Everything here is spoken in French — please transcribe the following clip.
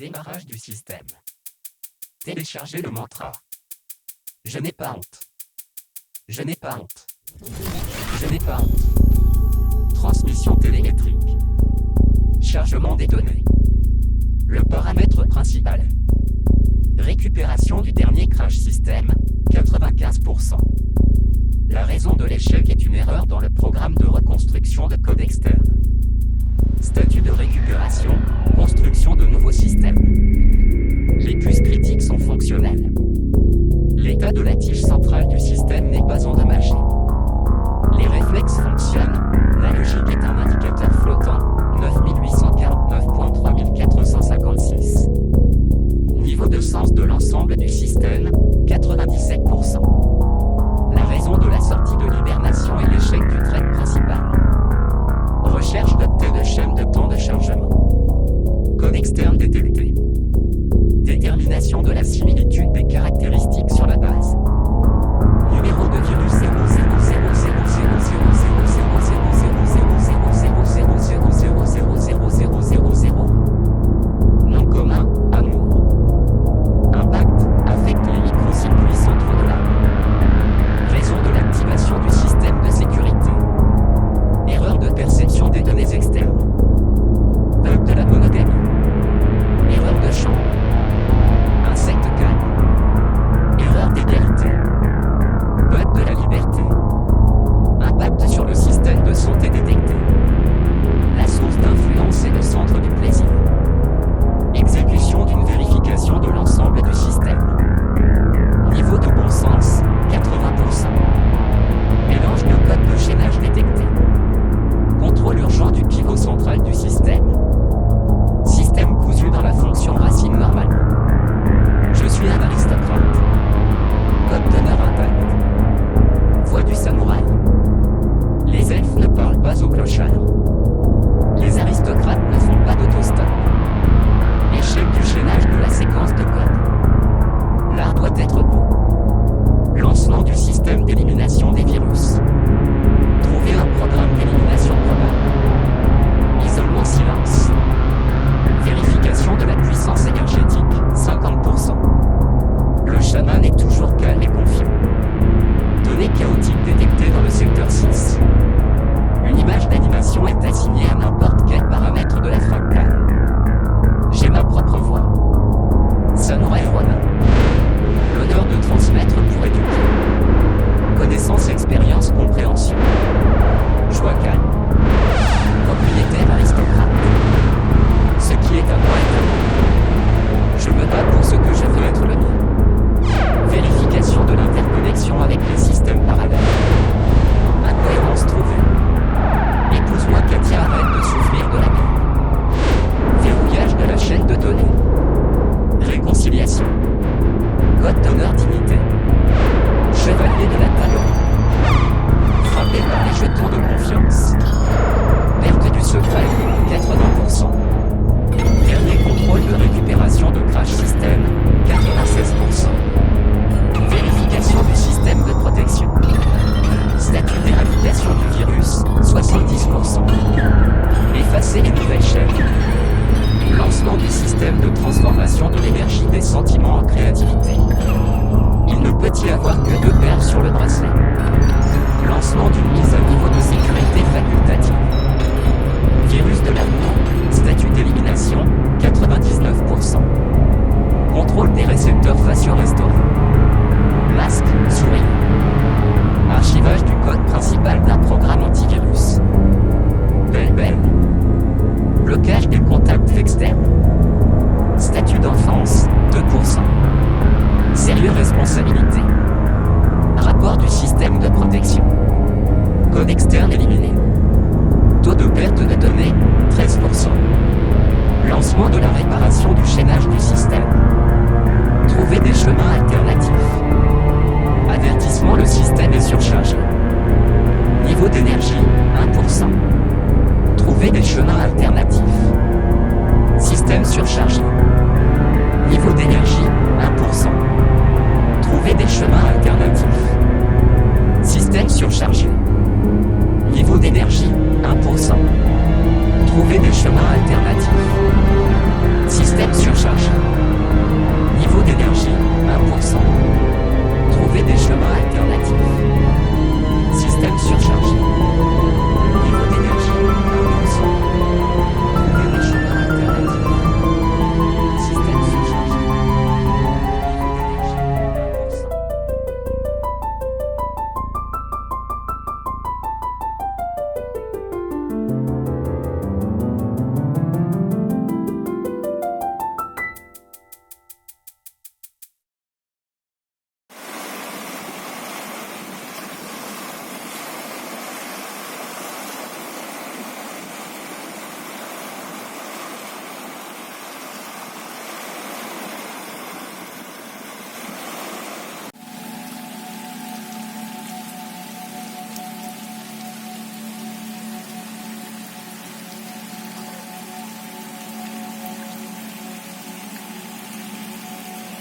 Démarrage du système. Télécharger le mantra. Je n'ai pas honte. Je n'ai pas honte. Je n'ai pas honte. Transmission télémétrique. Chargement des données. Le paramètre principal. Récupération du dernier crash system, 95%. La raison de l'échec est une erreur dans le programme de reconstruction de code externe. Statut de récupération, construction de nouveaux systèmes. Les puces critiques sont fonctionnelles. L'état de la tige centrale du système n'est pas endommagé. Les réflexes fonctionnent. La logique est un indicateur flottant, 9849.3456. Niveau de sens de l'ensemble du système, 97%. La raison de la sortie de l'hibernation est l'échec du thread principal. Recherche d'octets de chaîne de temps de chargement. Code externe détecté. Détermination de la similitude des caractéristiques sur la base. Numéro de virus 000000000000000000000. Nom commun, amour. Impact, affecte les microcircuits centraux de l'âme. Raison de l'activation du système de sécurité. Erreur de perception des données externes. Bug de la monogamie. Erreur de champ. Insecte calme. Erreur d'égalité. Bug de la liberté. Impact sur le système de santé détecté. La source d'influence est le centre du plaisir. Exécution d'une vérification de l'ensemble du système. Niveau de bon sens, 80%. Mélange de code de chaînage détecté. Contrôle urgent du pivot central du système. Système cousu dans la fonction racine normale. Je suis un aristocrate. Code d'honneur intact. Voix du samouraï. Les elfes ne parlent pas aux clochards. Les aristocrates ne font pas d'autostop. Échec du chaînage de la séquence de code. L'art doit être beau. Lancement du système d'élimination des virus. Trouver un programme d'élimination probable. Isolement silence. Vérification de la puissance énergétique, 50%. Le chaman est toujours calme et confiant. Données chaotiques détectées dans le secteur 6. Une image d'animation est assignée à n'importe quel paramètre de la fractale. J'ai ma propre voix. Samurai Ronin. L'honneur de transmettre pour éduquer. Connaissance, expérience, compréhension. Joie calme. Propriétaire aristocrate. Ce qui est à moi est à moi. Je me bats pour ce que je veux être le mien. Vérification de l'interconnexion avec les systèmes parallèles. Incohérence trouvée. Épouse-moi Katia, arrête de souffrir de la mer. Verrouillage de la chaîne de données. Réconciliation. Code d'honneur dignité. Chevalier de la talon. Frappé par les jetons de confiance. Perte du secret, 80%. Dernier contrôle de récupération de crash system, 96%. Vérification du système de protection. Statut d'éradication du virus, 70%. Effacer les nouvelles chaînes. Lancement du système de transformation de l'énergie des sentiments en créativité. Il ne peut y avoir que 2 paires sur le bracelet. Lancement d'une mise à niveau de sécurité facultative. Virus de l'amour, statut d'élimination, 99%. Contrôle des récepteurs faciaux restaurés. Masque, souris. Archivage du code principal d'un programme antivirus. Belle. Blocage des contacts externes. Statut d'enfance, 2%. Sérieux responsabilité. Rapport du système de protection. Code externe éliminé. Taux de perte de données, 13%. Lancement de la réparation du chaînage du système. Trouver des chemins alternatifs. Avertissement, le système est surchargé. Niveau d'énergie, 1%. Trouver des chemins alternatifs. Système surchargé. Niveau d'énergie, 1%. Trouver des chemins alternatifs. Système surchargé. Niveau d'énergie, 1%. Trouver des chemins alternatifs. Système surchargé. Niveau d'énergie, 1%. Trouver des chemins alternatifs. Système surchargé.